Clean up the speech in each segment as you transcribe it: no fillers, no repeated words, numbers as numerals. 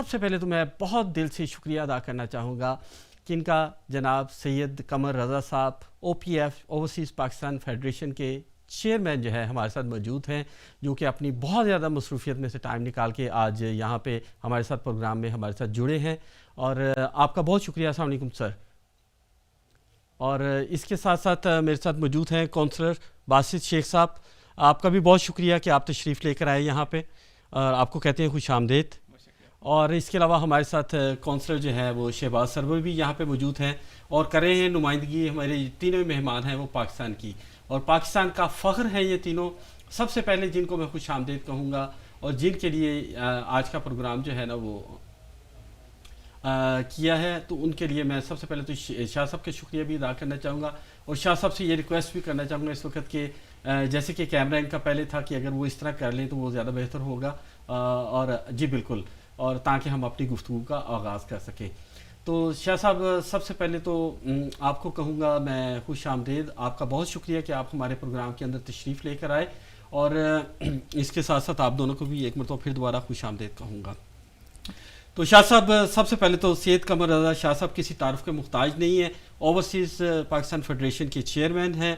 سب سے پہلے تو میں بہت دل سے شکریہ ادا کرنا چاہوں گا کہ ان کا جناب سید قمر رضا صاحب OPF اوورسیز پاکستان فیڈریشن کے چیئرمین جو ہے ہمارے ساتھ موجود ہیں، جو کہ اپنی بہت زیادہ مصروفیت میں سے ٹائم نکال کے آج یہاں پہ ہمارے ساتھ پروگرام میں ہمارے ساتھ جڑے ہیں، اور آپ کا بہت شکریہ۔ السلام علیکم سر۔ اور اس کے ساتھ ساتھ میرے ساتھ موجود ہیں کونسلر باسط شیخ صاحب، آپ کا بھی بہت شکریہ کہ آپ تشریف لے کر آئے یہاں پہ، اور آپ کو کہتے ہیں خوش آمدید۔ اور اس کے علاوہ ہمارے ساتھ کونسلر جو ہیں وہ شہباز سرور بھی یہاں پہ موجود ہیں اور کر رہے ہیں نمائندگی، ہمارے تینوں مہمان ہیں وہ پاکستان کی، اور پاکستان کا فخر ہے یہ تینوں۔ سب سے پہلے جن کو میں خوش آمدید کہوں گا اور جن کے لیے آج کا پروگرام جو ہے نا وہ کیا ہے، تو ان کے لیے میں سب سے پہلے تو شاہ صاحب کا شکریہ بھی ادا کرنا چاہوں گا، اور شاہ صاحب سے یہ ریکویسٹ بھی کرنا چاہوں گا اس وقت کہ جیسے کہ کیمرہ ان کا پہلے تھا کہ اگر وہ اس طرح کر لیں تو وہ زیادہ بہتر ہوگا، اور جی بالکل، اور تاکہ ہم اپنی گفتگو کا آغاز کر سکیں۔ تو شاہ صاحب سب سے پہلے تو آپ کو کہوں گا میں خوش آمدید، آپ کا بہت شکریہ کہ آپ ہمارے پروگرام کے اندر تشریف لے کر آئے، اور اس کے ساتھ ساتھ آپ دونوں کو بھی ایک مرتبہ پھر دوبارہ خوش آمدید کہوں گا۔ تو شاہ صاحب سب سے پہلے تو سید قمر رضا شاہ صاحب کسی تعارف کے محتاج نہیں ہیں، اوورسیز پاکستان فیڈریشن کے چیئرمین ہیں۔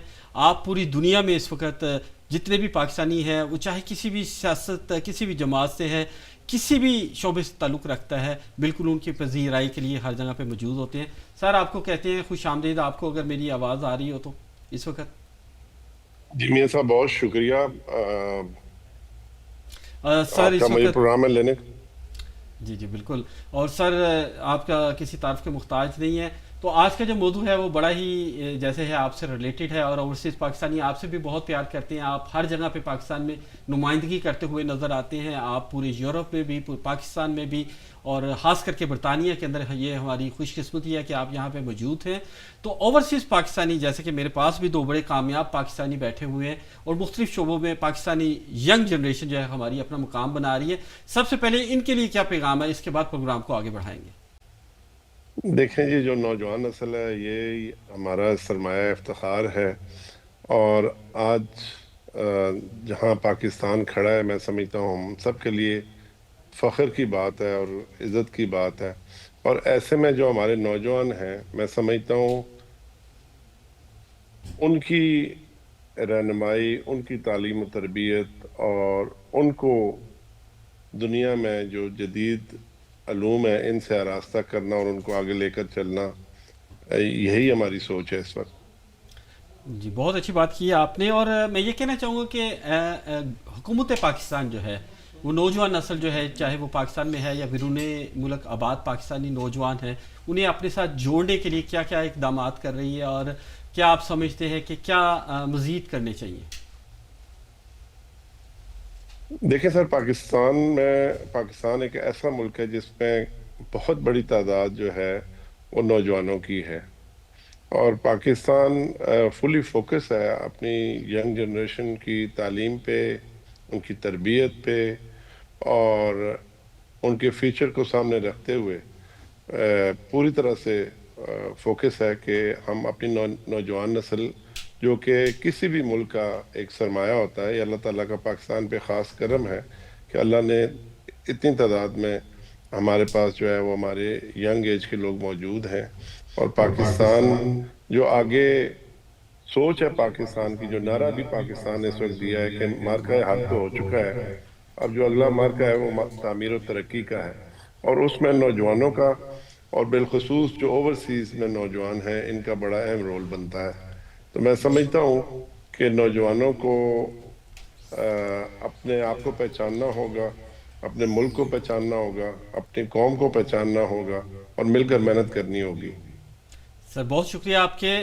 آپ پوری دنیا میں اس وقت جتنے بھی پاکستانی ہیں، وہ چاہے کسی بھی سیاست کسی بھی جماعت سے ہے، کسی بھی شعبے سے تعلق رکھتا ہے، بالکل ان کی پذیرائی کے لیے ہر جگہ پہ موجود ہوتے ہیں۔ سر آپ کو کہتے ہیں خوش آمدید، آپ کو اگر میری آواز آ رہی ہو تو اس وقت۔ جی میاں صاحب بہت شکریہ سر آپ کا مجھے پروگرام میں لینے۔ جی جی بالکل، اور سر آپ کا کسی تعارف کے محتاج نہیں ہے۔ تو آج کا جو موضوع ہے وہ بڑا ہی جیسے ہے آپ سے ریلیٹڈ ہے، اور اوورسیز پاکستانی آپ سے بھی بہت پیار کرتے ہیں، آپ ہر جگہ پہ پاکستان میں نمائندگی کرتے ہوئے نظر آتے ہیں، آپ پورے یورپ میں بھی، پورے پاکستان میں بھی، اور خاص کر کے برطانیہ کے اندر یہ ہماری خوش قسمتی ہے کہ آپ یہاں پہ موجود ہیں۔ تو اوورسیز پاکستانی جیسے کہ میرے پاس بھی دو بڑے کامیاب پاکستانی بیٹھے ہوئے ہیں، اور مختلف شعبوں میں پاکستانی ینگ جنریشن جو ہے ہماری اپنا مقام بنا رہی ہے۔ سب سے پہلے ان کے لیے کیا پیغام ہے، اس کے بعد پروگرام کو آگے بڑھائیں گے۔ دیکھیں جی، جو نوجوان نسل ہے یہ ہمارا سرمایہ افتخار ہے، اور آج جہاں پاکستان کھڑا ہے میں سمجھتا ہوں ہم سب کے لیے فخر کی بات ہے اور عزت کی بات ہے، اور ایسے میں جو ہمارے نوجوان ہیں میں سمجھتا ہوں ان کی رہنمائی، ان کی تعلیم و تربیت، اور ان کو دنیا میں جو جدید علوم ہے ان سے آراستہ کرنا اور ان کو آگے لے کر چلنا، یہی ہماری سوچ ہے اس وقت۔ جی بہت اچھی بات کی ہے آپ نے، اور میں یہ کہنا چاہوں گا کہ حکومت پاکستان جو ہے وہ نوجوان نسل جو ہے، چاہے وہ پاکستان میں ہے یا بیرون ملک آباد پاکستانی نوجوان ہیں، انہیں اپنے ساتھ جوڑنے کے لیے کیا کیا اقدامات کر رہی ہے، اور کیا آپ سمجھتے ہیں کہ کیا مزید کرنے چاہیے؟ دیکھیں سر، پاکستان ایک ایسا ملک ہے جس میں بہت بڑی تعداد جو ہے وہ نوجوانوں کی ہے، اور پاکستان فلی فوکس ہے اپنی ینگ جنریشن کی تعلیم پہ، ان کی تربیت پہ، اور ان کے فیوچر کو سامنے رکھتے ہوئے پوری طرح سے فوکس ہے کہ ہم اپنی نوجوان نسل جو کہ کسی بھی ملک کا ایک سرمایہ ہوتا ہے، یہ اللہ تعالیٰ کا پاکستان پہ خاص کرم ہے کہ اللہ نے اتنی تعداد میں ہمارے پاس جو ہے وہ ہمارے ینگ ایج کے لوگ موجود ہیں، اور پاکستان جو آگے سوچ ہے پاکستان کی، جو نعرہ بھی پاکستان نے اس وقت دیا ہے کہ مارکہ حق تو ہو چکا ہے، اب جو اگلا مارکہ ہے وہ تعمیر و ترقی کا ہے، اور اس میں نوجوانوں کا اور بالخصوص جو اوورسیز میں نوجوان ہیں ان کا بڑا اہم رول بنتا ہے۔ تو میں سمجھتا ہوں کہ نوجوانوں کو اپنے آپ کو پہچاننا ہوگا، اپنے ملک کو پہچاننا ہوگا، اپنی قوم کو پہچاننا ہوگا، اور مل کر محنت کرنی ہوگی۔ سر بہت شکریہ آپ کے۔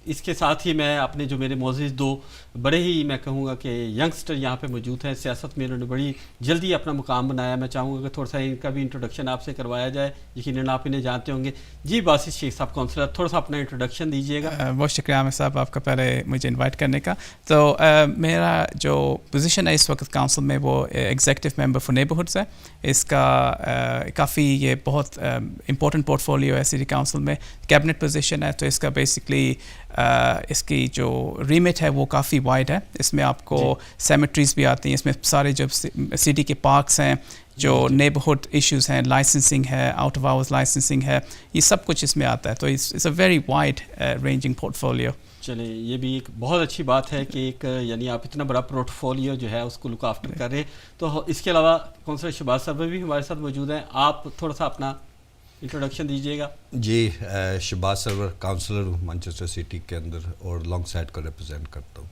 اس کے ساتھ ہی میں اپنے جو میرے معزز دو بڑے ہی میں کہوں گا کہ ینگسٹر یہاں پہ موجود ہیں، سیاست میں انہوں نے بڑی جلدی اپنا مقام بنایا، میں چاہوں گا کہ تھوڑا سا ان کا بھی انٹروڈکشن آپ سے کروایا جائے، یقیناً آپ انہیں جانتے ہوں گے۔ جی باسط شیخ صاحب کونسلر، تھوڑا سا اپنا انٹروڈکشن دیجیے گا۔ بہت شکریہ عامر صاحب آپ کا پہلے مجھے انوائٹ کرنے کا۔ تو میرا جو پوزیشن ہے اس وقت کاؤنسل میں وہ ایگزیکٹو ممبر فار نیبرہڈز ہے۔ اس کا کافی یہ بہت امپورٹنٹ پورٹ فولیو ہے سٹی کاؤنسل میں، کیبنٹ پوزیشن ہے، تو اس کا بیسکلی اس کی جو ریمٹ ہے وہ کافی وائڈ ہے۔ اس میں آپ کو سیمیٹریز بھی آتی ہیں، اس میں سارے جو سٹی کے پارکس ہیں جو نیبرہڈ ایشوز ہیں, لائسنسنگ ہے, آؤٹ آف آورز لائسنسنگ ہے, یہ سب کچھ اس میں آتا ہے. تو it's a very wide ranging portfolio. چلیں, یہ بھی ایک بہت اچھی بات ہے کہ ایک یعنی آپ اتنا بڑا پورٹ فولیو جو ہے اس کو لک آفٹر کر رہے ہیں. تو اس کے علاوہ کونسلر شہباز صاحب بھی ہمارے ساتھ موجود ہیں. آپ تھوڑا سا اپنا انٹروڈکشن دیجیے گا. جی, شہباز سرور کاؤنسلر ہوں مانچسٹر سٹی کے اندر اور لانگ سائڈ کو ریپرزینٹ کرتا ہوں.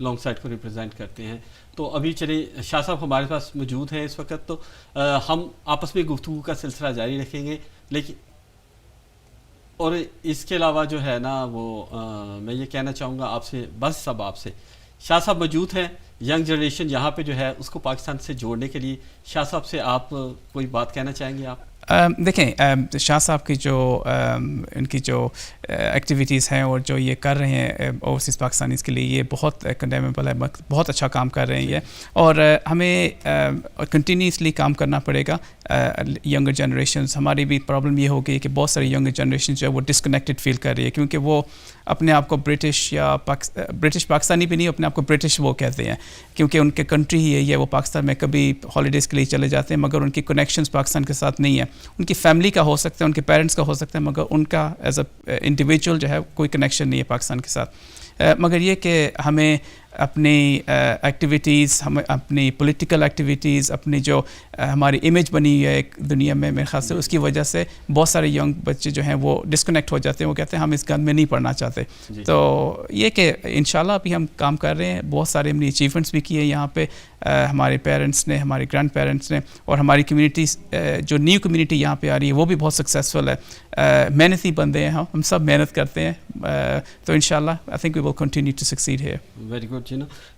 لانگ سائڈ کو ریپرزینٹ کرتے ہیں. تو ابھی چلیں شاہ صاحب ہمارے پاس موجود ہیں اس وقت, تو ہم آپس میں گفتگو کا سلسلہ جاری رکھیں گے. لیکن اور اس کے علاوہ جو ہے نا وہ میں یہ کہنا چاہوں گا آپ سے, بس سب آپ سے, شاہ صاحب موجود ہیں, ینگ جنریشن یہاں پہ جو ہے اس کو پاکستان سے جوڑنے کے لیے. شاہ صاحب سے آپ کوئی بات کہنا چاہیں گے؟ آپ دیکھیں, شاہ صاحب کی جو ان کی جو ایکٹیویٹیز ہیں اور جو یہ کر رہے ہیں اوورسیز پاکستانیز کے لیے, یہ بہت کنڈیمیبل ہے, بہت اچھا کام کر رہے ہیں یہ. اور ہمیں کنٹینیوسلی کام کرنا پڑے گا. ینگر جنریشنز, ہماری بھی پرابلم یہ ہو گئی کہ بہت ساری ینگر جنریشن جو ہے وہ ڈسکنیکٹڈ فیل کر رہی ہے, کیونکہ وہ اپنے آپ کو برٹش یا برٹش پاکستانی بھی نہیں, اپنے آپ کو برٹش وہ کہتے ہیں, کیونکہ ان کے کنٹری ہی ہے یہ. وہ پاکستان میں کبھی ہالیڈیز کے لیے چلے جاتے ہیں, مگر ان کی کنیکشنز پاکستان کے ساتھ نہیں ہے. ان کی فیملی کا ہو سکتا ہے, ان کے پیرنٹس کا ہو سکتا ہے, مگر ان کا ایز اے انڈیویجول جو ہے کوئی کنیکشن نہیں ہے پاکستان کے ساتھ. مگر یہ کہ ہمیں اپنی ایکٹیویٹیز, ہمیں اپنی پولیٹیکل ایکٹیویٹیز, اپنی جو ہماری امیج بنی ہے ایک دنیا میں, میرے خیال سے اس کی وجہ سے بہت سارے ینگ بچے جو ہیں وہ ڈسکنیکٹ ہو جاتے ہیں. وہ کہتے ہیں ہم اس گند میں نہیں پڑھنا چاہتے. تو یہ کہ انشاءاللہ ابھی ہم کام کر رہے ہیں, بہت سارے ہم نے اچیومنٹس بھی کیے یہاں پہ, ہمارے پیرنٹس نے, ہمارے گرینڈ پیرنٹس نے, اور ہماری کمیونٹیز جو نیو کمیونٹی یہاں پہ آ رہی ہے وہ بھی بہت سکسیزفل ہے. محنتی بندے ہیں ہم سب محنت کرتے ہیں. تو انشاءاللہ I think we will continue to succeed here. Very good.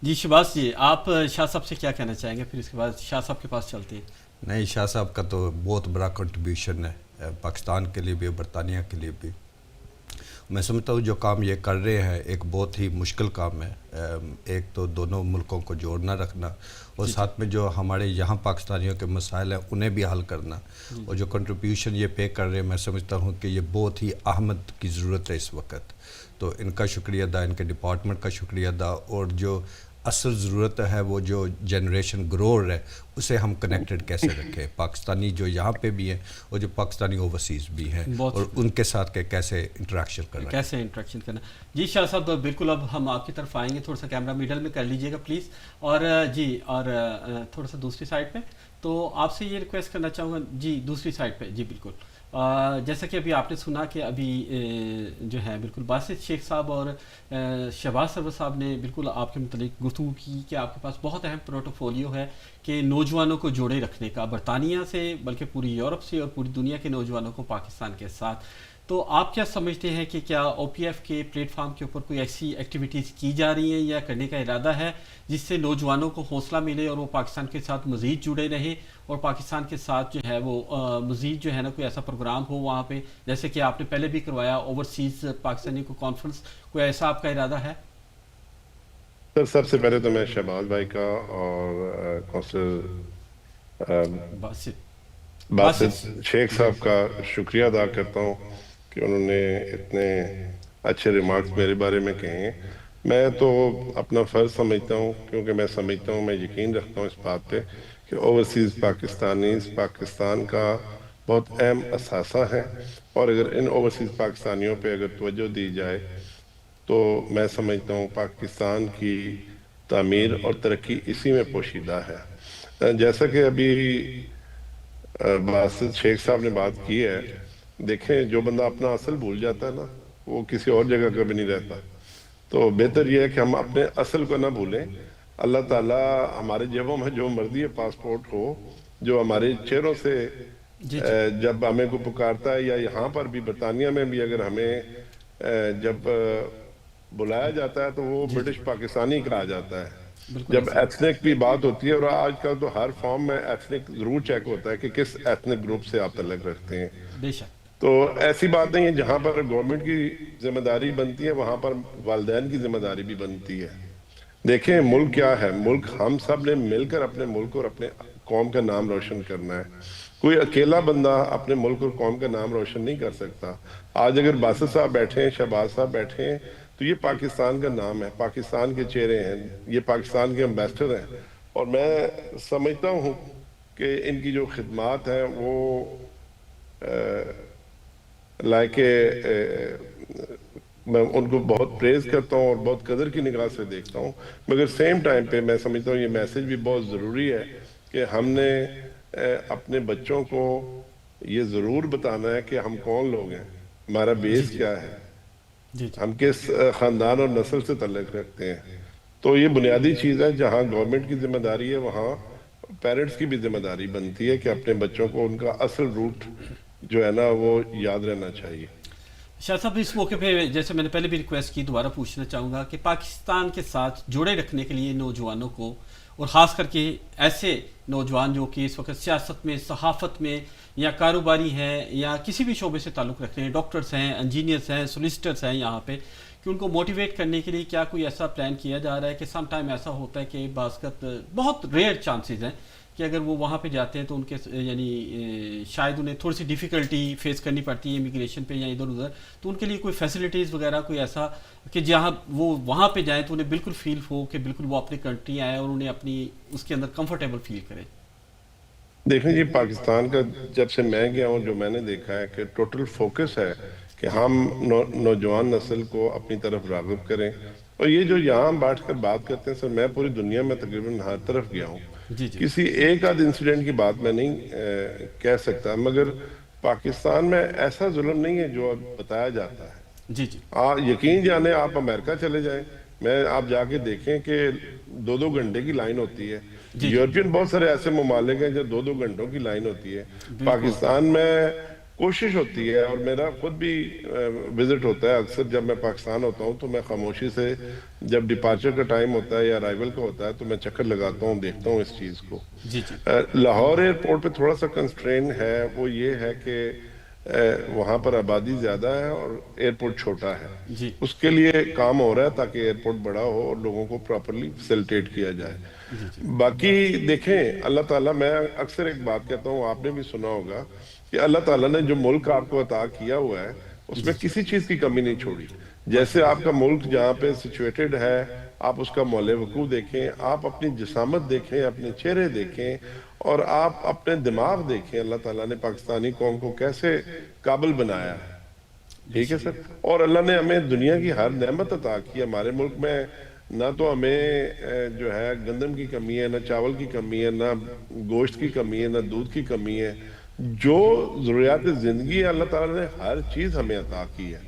جی شہباز جی, آپ شاہ صاحب سے کیا کہنا چاہیں گے؟ پھر اس کے بعد شاہ صاحب کے پاس چلتے ہیں. نہیں, شاہ صاحب کا تو بہت بڑا کنٹریبیوشن ہے پاکستان کے لیے بھی, برطانیہ کے لیے بھی. میں سمجھتا ہوں جو کام یہ کر رہے ہیں ایک بہت ہی مشکل کام ہے. ایک تو دونوں ملکوں کو جوڑنا رکھنا, اور ساتھ میں جو ہمارے یہاں پاکستانیوں کے مسائل ہیں انہیں بھی حل کرنا. اور جو کنٹریبیوشن یہ پے کر رہے ہیں, میں سمجھتا ہوں کہ یہ بہت ہی اہمیت کی ضرورت ہے اس وقت. تو ان کا شکریہ ادا, ان کے ڈپارٹمنٹ کا شکریہ ادا. اور جو اصل ضرورت ہے وہ جو جنریشن گروور ہے اسے ہم کنیکٹڈ کیسے رکھیں, پاکستانی جو یہاں پہ بھی ہیں اور جو پاکستانی اوورسیز بھی ہیں, اور ان کے ساتھ کیسے انٹریکشن کرنا. جی شاہ صاحب بالکل, اب ہم آپ کی طرف آئیں گے. تھوڑا سا کیمرہ میڈل میں کر لیجیے گا پلیز. اور جی, اور تھوڑا سا دوسری سائڈ پہ. تو آپ سے یہ ریکویسٹ کرنا چاہوں گا, جی دوسری سائڈ پہ, جی بالکل. جیسا کہ ابھی آپ نے سنا کہ ابھی جو ہے بالکل باسط شیخ صاحب اور شہباز سرور صاحب نے بالکل آپ کے متعلق گفتگو کی کہ آپ کے پاس بہت اہم پورٹفولیو ہے کہ نوجوانوں کو جوڑے رکھنے کا, برطانیہ سے بلکہ پوری یورپ سے اور پوری دنیا کے نوجوانوں کو پاکستان کے ساتھ. تو آپ کیا سمجھتے ہیں کہ کیا او پی ایف کے پلیٹ فارم کے اوپر کوئی ایسی ایکٹیویٹیز کی جا رہی ہیں یا کرنے کا ارادہ ہے جس سے نوجوانوں کو حوصلہ ملے اور وہ پاکستان کے ساتھ مزید جڑے رہیں, اور پاکستان کے ساتھ جو ہے وہ مزید جو ہے نا کوئی ایسا پروگرام ہو وہاں پہ, جیسے کہ آپ نے پہلے بھی کروایا اوورسیز پاکستانی کو کانفرنس, کوئی ایسا آپ کا ارادہ ہے؟ سر سب سے پہلے تو میں شہباز بھائی کا اور کونسلر باسط شیخ صاحب کا شکریہ ادا کرتا ہوں کہ انہوں نے اتنے اچھے ریمارکس میرے بارے میں کہے ہیں. میں تو اپنا فرض سمجھتا ہوں, کیونکہ میں سمجھتا ہوں, میں یقین رکھتا ہوں اس بات پہ کہ اوورسیز پاکستانیز پاکستان کا بہت اہم اثاثہ ہیں, اور اگر ان اوورسیز پاکستانیوں پہ اگر توجہ دی جائے تو میں سمجھتا ہوں پاکستان کی تعمیر اور ترقی اسی میں پوشیدہ ہے. جیسا کہ ابھی باسط شیخ صاحب نے بات کی ہے, دیکھیں جو بندہ اپنا اصل بھول جاتا ہے نا وہ کسی اور جگہ کبھی نہیں رہتا. تو بہتر یہ ہے کہ ہم اپنے اصل کو نہ بھولیں. اللہ تعالیٰ ہمارے جیبوں میں جو مرضی پاسپورٹ ہو, جو ہمارے چہروں سے جب ہمیں کو پکارتا ہے, یا یہاں پر بھی برطانیہ میں بھی اگر ہمیں جب بلایا جاتا ہے تو وہ برٹش پاکستانی کہا جاتا ہے. جب ایتھنک کی بات ہوتی ہے, اور آج کل تو ہر فارم میں ایتھنک ضرور چیک ہوتا ہے کہ کس ایتھنک گروپ سے آپ تعلق رکھتے ہیں. بے شک. تو ایسی بات نہیں ہے, جہاں پر گورنمنٹ کی ذمہ داری بنتی ہے وہاں پر والدین کی ذمہ داری بھی بنتی ہے. دیکھیں ملک کیا ہے, ملک ہم سب نے مل کر اپنے ملک اور اپنے قوم کا نام روشن کرنا ہے. کوئی اکیلا بندہ اپنے ملک اور قوم کا نام روشن نہیں کر سکتا. آج اگر باسط صاحب بیٹھے ہیں, شہباز صاحب بیٹھے ہیں, تو یہ پاکستان کا نام ہے, پاکستان کے چہرے ہیں, یہ پاکستان کے امبیسڈر ہیں. اور میں سمجھتا ہوں کہ ان کی جو خدمات ہیں وہ لائک میں ان کو بہت پریز کرتا ہوں اور بہت قدر کی نگاہ سے دیکھتا ہوں، مگر سیم ٹائم پہ میں سمجھتا ہوں یہ میسج بھی بہت ضروری ہے کہ ہم نے اپنے بچوں کو یہ ضرور بتانا ہے کہ ہم کون لوگ ہیں، ہمارا بیس کیا ہے، جی ہم کس خاندان اور نسل سے تعلق رکھتے ہیں. تو یہ بنیادی چیز ہے. جہاں گورنمنٹ کی ذمہ داری ہے وہاں پیرنٹس کی بھی ذمہ داری بنتی ہے کہ اپنے بچوں کو ان کا اصل روٹ جو ہے نا وہ یاد رہنا چاہیے. شاہ صاحب اس موقع پہ جیسے میں نے پہلے بھی ریکویسٹ کی، دوبارہ پوچھنا چاہوں گا کہ پاکستان کے ساتھ جوڑے رکھنے کے لیے نوجوانوں کو، اور خاص کر کے ایسے نوجوان جو کہ اس وقت سیاست میں، صحافت میں یا کاروباری ہیں یا کسی بھی شعبے سے تعلق رکھتے ہیں، ڈاکٹرز ہیں، انجینئرز ہیں، سولیسٹرز ہیں یہاں پہ، کہ ان کو موٹیویٹ کرنے کے لیے کیا کوئی ایسا پلان کیا جا رہا ہے کہ سم ٹائم ایسا ہوتا ہے کہ باسکت بہت ریئر چانسز ہیں کہ اگر وہ وہاں پہ جاتے ہیں تو ان کے یعنی شاید انہیں تھوڑی سی ڈیفیکلٹی فیس کرنی پڑتی ہے امیگریشن پہ یا ادھر ادھر، تو ان کے لیے کوئی فیسلٹیز وغیرہ کوئی ایسا کہ جہاں وہ وہاں پہ جائیں تو انہیں بالکل فیل ہو کہ بالکل وہ اپنی کنٹری آئے اور انہیں اپنی اس کے اندر کمفرٹیبل فیل کریں. دیکھیں جی، پاکستان کا جب سے میں گیا ہوں جو میں نے دیکھا ہے کہ ٹوٹل فوکس ہے کہ ہم نوجوان نسل کو اپنی طرف راغب کریں. اور یہ جو یہاں بیٹھ کر بات کرتے ہیں سر، میں پوری دنیا میں تقریباً ہر طرف گیا ہوں. جی جی کسی ایک آدھ انسیڈنٹ کی بات میں نہیں کہہ سکتا، مگر پاکستان میں ایسا ظلم نہیں ہے جو اب بتایا جاتا ہے. جی جی یقین جانے آپ امریکہ چلے جائیں، آپ جا کے دیکھیں کہ 2 گھنٹے کی لائن ہوتی ہے. یورپین بہت سارے ایسے ممالک ہیں جو 2 گھنٹوں کی لائن ہوتی ہے. پاکستان میں کوشش ہوتی ہے، اور میرا خود بھی وزٹ ہوتا ہے اکثر. جب میں پاکستان ہوتا ہوں تو میں خاموشی سے جب ڈپارچر کا ٹائم ہوتا ہے یا ارائیول کا ہوتا ہے تو میں چکر لگاتا ہوں، دیکھتا ہوں اس چیز کو. جی جی لاہور ایئرپورٹ پہ تھوڑا سا کنسٹرین ہے، وہ یہ ہے کہ وہاں پر آبادی زیادہ ہے اور ایئرپورٹ چھوٹا ہے. جی اس کے لیے کام ہو رہا ہے تاکہ ایئرپورٹ بڑا ہو اور لوگوں کو پراپرلی فیسیلیٹیٹ کیا جائے. باقی دیکھیں اللہ تعالیٰ، میں اکثر ایک بات کہتا ہوں، آپ نے بھی سنا ہوگا کہ اللہ تعالیٰ نے جو ملک آپ کو عطا کیا ہوا ہے اس میں کسی چیز کی کمی نہیں چھوڑی. جیسے آپ کا ملک جہاں پہ سچویٹڈ ہے، آپ اس کا مول وقوع دیکھیں، آپ اپنی جسامت دیکھیں، اپنے چہرے دیکھیں، اور آپ اپنے دماغ دیکھیں. اللہ تعالیٰ نے پاکستانی قوم کو کیسے قابل بنایا ہے. ٹھیک ہے سر. اور اللہ نے ہمیں دنیا کی ہر نعمت عطا کی. ہمارے ملک میں نہ تو ہمیں جو ہے گندم کی کمی ہے، نہ چاول کی کمی ہے، نہ گوشت کی کمی ہے، نہ دودھ کی کمی ہے. جو ضروریات زندگی ہے اللہ تعالیٰ نے ہر چیز ہمیں عطا کی ہے.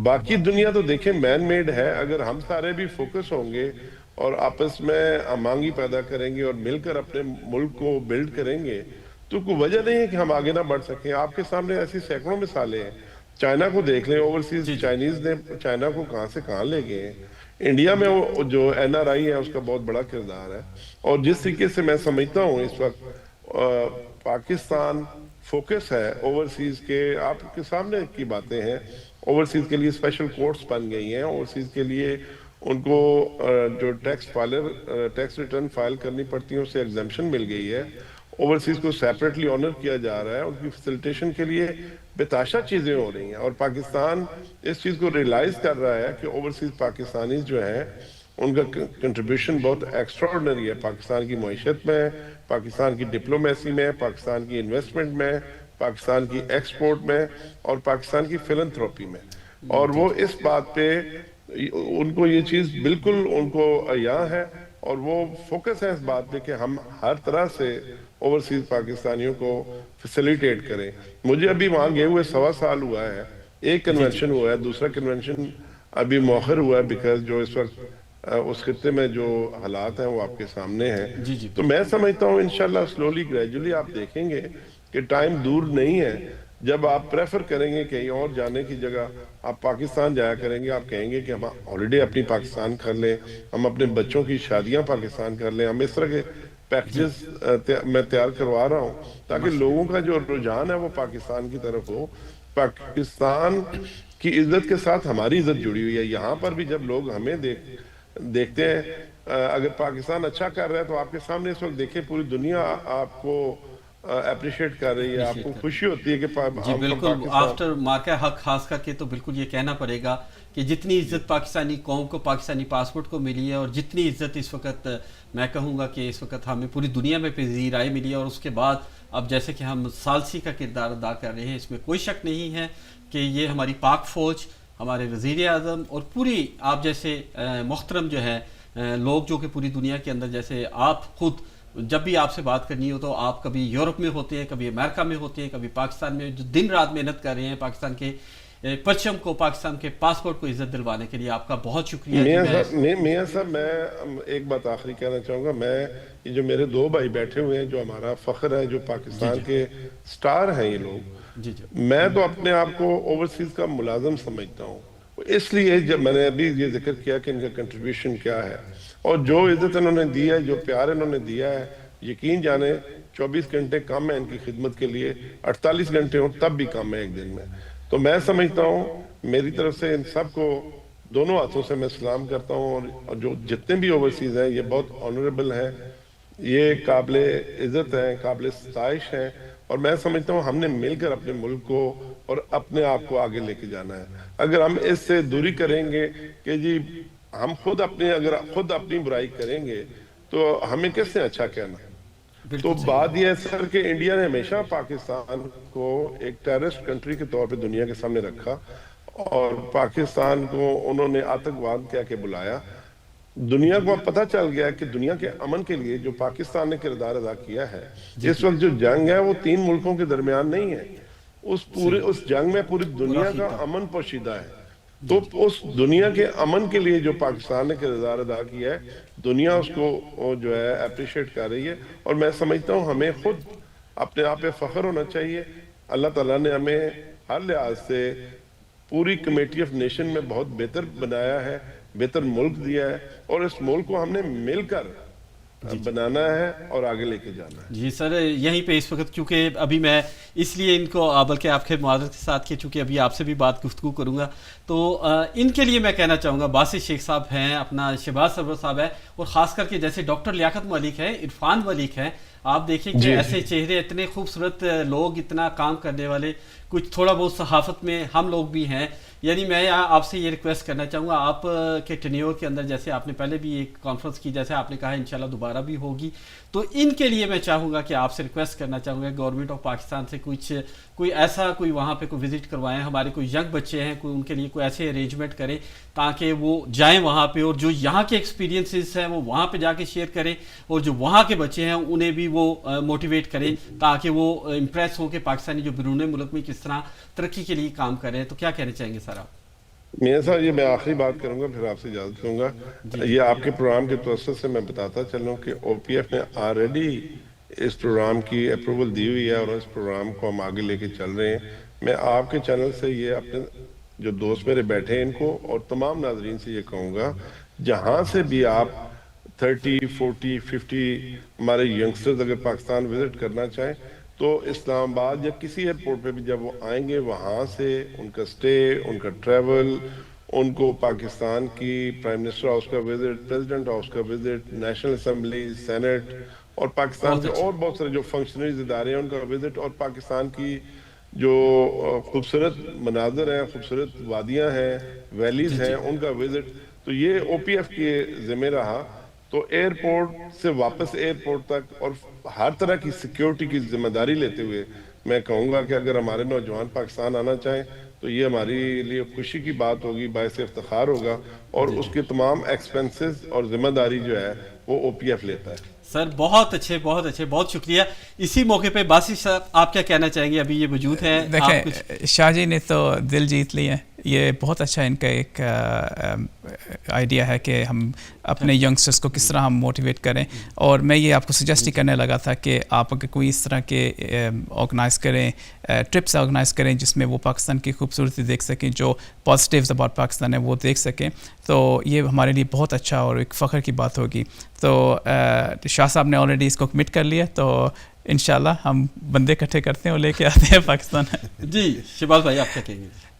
باقی دنیا تو دیکھیں مین میڈ ہے. اگر ہم سارے بھی فوکس ہوں گے اور آپس میں ہمانگی پیدا کریں گے اور مل کر اپنے ملک کو بلڈ کریں گے تو کوئی وجہ نہیں ہے کہ ہم آگے نہ بڑھ سکیں. آپ کے سامنے ایسی سینکڑوں مثالیں ہیں. چائنا کو دیکھ لیں، اوورسیز چائنیز نے چائنا کو کہاں سے کہاں لے گئے ہیں. انڈیا میں جو NRI ہے اس کا بہت بڑا کردار ہے. اور جس طریقے سے میں سمجھتا ہوں اس وقت پاکستان فوکس ہے اوورسیز کے، آپ کے سامنے کی باتیں ہیں. اوورسیز کے لیے اسپیشل کورٹس بن گئی ہیں. اوورسیز کے لیے ان کو جو ٹیکس ریٹرن فائل کرنی پڑتی ہیں اس سے ایگزمپشن مل گئی ہے. اوورسیز کو سیپریٹلی آنر کیا جا رہا ہے. ان کی فیسیلیٹیشن کے لیے بتاشا چیزیں ہو رہی ہیں. اور پاکستان اس چیز کو ریلائز کر رہا ہے کہ اوورسیز پاکستانی جو ہیں ان کا کنٹریبیوشن بہت ایکسٹراڈنری ہے پاکستان کی معیشت میں، پاکستان کی ڈپلومیسی میں، پاکستان کی انویسٹمنٹ میں، پاکستان کی ایکسپورٹ میں، اور پاکستان کی فلنتھروپی میں. اور وہ اس بات پہ ان کو یہ چیز بالکل ان کو عیاں ہے اور وہ فوکس ہے اس بات پہ کہ ہم ہر طرح سے اوورسیز پاکستانیوں کو فیسیلیٹیٹ کریں. مجھے ابھی وہاں گئے ہوئے 1.25 سال ہوا ہے. ایک کنونشن ہوا ہے، دوسرا کنونشن ابھی مؤخر ہوا ہے بیکاز جو اس وقت اس خطے میں جو حالات ہیں وہ آپ کے سامنے ہیں. تو میں سمجھتا ہوں انشاءاللہ سلولی گریجولی آپ دیکھیں گے کہ ٹائم دور نہیں ہے جب آپ پریفر کریں گے کہیں اور جانے کی جگہ آپ پاکستان جایا کریں گے. آپ کہیں گے کہ ہم ہالیڈے اپنی پاکستان کر لیں، ہم اپنے بچوں کی شادیاں پاکستان کر لیں. ہم اس طرح کے پیکجز میں تیار کروا رہا ہوں تاکہ لوگوں کا جو رجحان ہے وہ پاکستان کی طرف ہو. پاکستان کی عزت کے ساتھ ہماری عزت جڑی ہوئی ہے. یہاں پر بھی جب لوگ ہمیں دیکھتے ہیں، اگر پاکستان اچھا کر رہا ہے تو آپ کے سامنے اس وقت دیکھیں پوری دنیا آپ کو اپریشیٹ کر رہی ہے. آپ کو خوشی ہوتی ہے کہ جی بالکل آفٹر مارکہ حق خاص کر کے تو بالکل یہ کہنا پڑے گا کہ جتنی عزت پاکستانی قوم کو پاکستانی پاسپورٹ کو ملی ہے اور جتنی عزت اس وقت میں کہوں گا کہ اس وقت ہمیں پوری دنیا میں پذیرائی ملی ہے، اور اس کے بعد اب جیسے کہ ہم ثالثی کا کردار ادا کر رہے ہیں، اس میں کوئی شک نہیں ہے کہ یہ ہماری پاک فوج، ہمارے وزیر اعظم اور پوری آپ جیسے محترم جو ہے لوگ جو کہ پوری دنیا کے اندر، جیسے آپ خود جب بھی آپ سے بات کرنی ہو تو آپ کبھی یورپ میں ہوتے ہیں، کبھی امریکہ میں ہوتے ہیں، کبھی پاکستان میں، جو دن رات محنت کر رہے ہیں پاکستان کے پرچم کو، پاکستان کے پاسپورٹ کو عزت دلوانے کے لیے آپ کا بہت شکریہ۔ میاں صاحب میں ایک بات آخری کہنا چاہوں گا، میں یہ جو میرے دو بھائی بیٹھے ہوئے ہیں جو ہمارا فخر ہے، جو پاکستان کے سٹار ہیں یہ لوگ، میں تو اپنے آپ کو اوورسیز کا ملازم سمجھتا ہوں، اس لیے جب میں نے ابھی یہ ذکر کیا کہ ان کا کنٹریبیوشن کیا ہے اور جو عزت انہوں نے دیا ہے، جو پیار انہوں نے دیا ہے، یقین جانے 24 گھنٹے کم ہے ان کی خدمت کے لیے، 48 گھنٹے ہوں تب بھی کم ہے ایک دن میں۔ تو میں سمجھتا ہوں میری طرف سے ان سب کو دونوں ہاتھوں سے میں سلام کرتا ہوں، اور جو جتنے بھی اوورسیز ہیں یہ بہت آنریبل ہیں، یہ قابل عزت ہیں، قابل ستائش ہیں، اور میں سمجھتا ہوں ہم نے مل کر اپنے ملک کو اور اپنے آپ کو آگے لے کے جانا ہے۔ اگر ہم اس سے دوری کریں گے کہ جی ہم اگر خود اپنی برائی کریں گے تو ہمیں کس سے اچھا کہنا؟ تو بات یہ ہے سر کہ انڈیا نے ہمیشہ پاکستان کو ایک ٹیررسٹ کنٹری کے طور پہ دنیا کے سامنے رکھا، اور پاکستان کو انہوں نے آتنکواد کہہ کے بلایا۔ دنیا کو اب پتہ چل گیا کہ دنیا کے امن کے لیے جو پاکستان نے کردار ادا کیا ہے، اس وقت جو جنگ ہے وہ 3 ملکوں کے درمیان نہیں ہے، اس جنگ میں پوری دنیا کا امن پوشیدہ ہے۔ تو اس دنیا کے امن کے لیے جو پاکستان نے کردار ادا کیا ہے، دنیا اس کو جو ہے اپریشیٹ کر رہی ہے، اور میں سمجھتا ہوں ہمیں خود اپنے آپ پہ فخر ہونا چاہیے۔ اللہ تعالیٰ نے ہمیں ہر لحاظ سے پوری کمیٹی آف نیشن میں بہت بہتر بنایا ہے، بہتر ملک دیا ہے، اور اس ملک کو ہم نے مل کر بنانا ہے اور آگے لے کے جانا ہے۔ جی سر، یہیں پہ اس وقت کیونکہ ابھی میں اس لیے ان کو بلکہ آپ کے معذرت کے ساتھ کہ چونکہ ابھی آپ سے بھی بات گفتگو کروں گا تو ان کے لیے میں کہنا چاہوں گا، باسط شیخ صاحب ہیں، اپنا شہباز سرور صاحب ہے، اور خاص کر کے جیسے ڈاکٹر لیاقت ملک ہے، عرفان ملک ہے، آپ دیکھیں کہ ایسے چہرے، اتنے خوبصورت لوگ، اتنا کام کرنے والے، کچھ تھوڑا بہت صحافت میں ہم لوگ بھی ہیں، یعنی میں آپ سے یہ ریکویسٹ کرنا چاہوں گا، آپ کے ٹینیور کے اندر جیسے آپ نے پہلے بھی ایک کانفرنس کی، جیسے آپ نے کہا انشاءاللہ دوبارہ بھی ہوگی، تو ان کے لیے میں چاہوں گا کہ آپ سے ریکویسٹ کرنا چاہوں گا گورنمنٹ آف پاکستان سے کوئی ایسا کوئی وہاں پہ کوئی وزٹ کروائیں، ہمارے کوئی ینگ بچے ہیں، کوئی ان کے لیے کوئی ایسے ارینجمنٹ کریں تاکہ وہ جائیں وہاں پہ، اور جو یہاں کے ایکسپیرینسز ہیں وہ وہاں پہ جا کے شیئر کریں، اور جو وہاں کے بچے ہیں انہیں بھی وہ موٹیویٹ کریں تاکہ وہ امپریس ہوں کہ پاکستانی جو بیرون ملک میں کس طرح ترقی کے لیے کام کر رہے ہیں۔ تو کیا کہنا چاہیں گے سر آپ؟ میاں صاحب یہ میں آخری بات کروں گا پھر آپ سے اجازت لوں گا۔ یہ آپ کے پروگرام کے توسط سے میں بتاتا چلوں کہ او پی ایف نے آلریڈی اس پروگرام کی اپروول دی ہوئی ہے، اور اس پروگرام کو ہم آگے لے کے چل رہے ہیں۔ میں آپ کے چینل سے یہ اپنے جو دوست میرے بیٹھے ہیں ان کو اور تمام ناظرین سے یہ کہوں گا، جہاں سے بھی آپ 30, 40, 50 ہمارے ینگسٹرز اگر پاکستان وزٹ کرنا چاہیں تو اسلام آباد یا کسی ایئرپورٹ پہ بھی جب وہ آئیں گے، وہاں سے ان کا سٹے، ان کا ٹریول، ان کو پاکستان کی پرائم منسٹر ہاؤس کا وزٹ، پریزیڈنٹ ہاؤس کا وزٹ، نیشنل اسمبلی، سینٹ، اور پاکستان کے اور بہت سارے جو فنکشنریز ادارے ہیں ان کا وزٹ، اور پاکستان کی جو خوبصورت مناظر ہیں، خوبصورت وادیاں ہیں، ویلیز ہیں، ان کا وزٹ، تو یہ او پی ایف کے ذمہ رہا۔ تو ایئرپورٹ سے واپس ایئرپورٹ تک اور ہر طرح کی سیکیورٹی کی ذمہ داری لیتے ہوئے میں کہوں گا کہ اگر ہمارے نوجوان پاکستان آنا چاہیں تو یہ ہمارے لیے خوشی کی بات ہوگی، باعث افتخار ہوگا، اور اس کے تمام ایکسپینسز اور ذمہ داری جو ہے وہ او پی ایف لیتا ہے۔ سر بہت اچھے، بہت شکریہ۔ اسی موقع پہ باسط صاحب آپ کیا کہنا چاہیں گے؟ ابھی یہ موجود ہیں، دیکھیں شاہ جی نے تو دل جیت لیے، یہ بہت اچھا ان کا ایک آئیڈیا ہے کہ ہم اپنے ینگسٹرز کو کس طرح ہم موٹیویٹ کریں، اور میں یہ آپ کو سجیسٹ ہی کرنے لگا تھا کہ آپ اگر کوئی اس طرح کے آرگنائز کریں، ٹرپس آرگنائز کریں جس میں وہ پاکستان کی خوبصورتی دیکھ سکیں، جو پازیٹیوز اباؤٹ پاکستان ہے وہ دیکھ سکیں، تو یہ ہمارے لیے بہت اچھا اور ایک فخر کی بات ہوگی۔ تو شاہ صاحب نے آلریڈی اس کو کمٹ کر لیا، تو انشاءاللہ ہم بندے اکٹھے کرتے ہیں اور لے کے آتے ہیں پاکستان۔ جی شہباز بھائی آپ کیا کہیں گے؟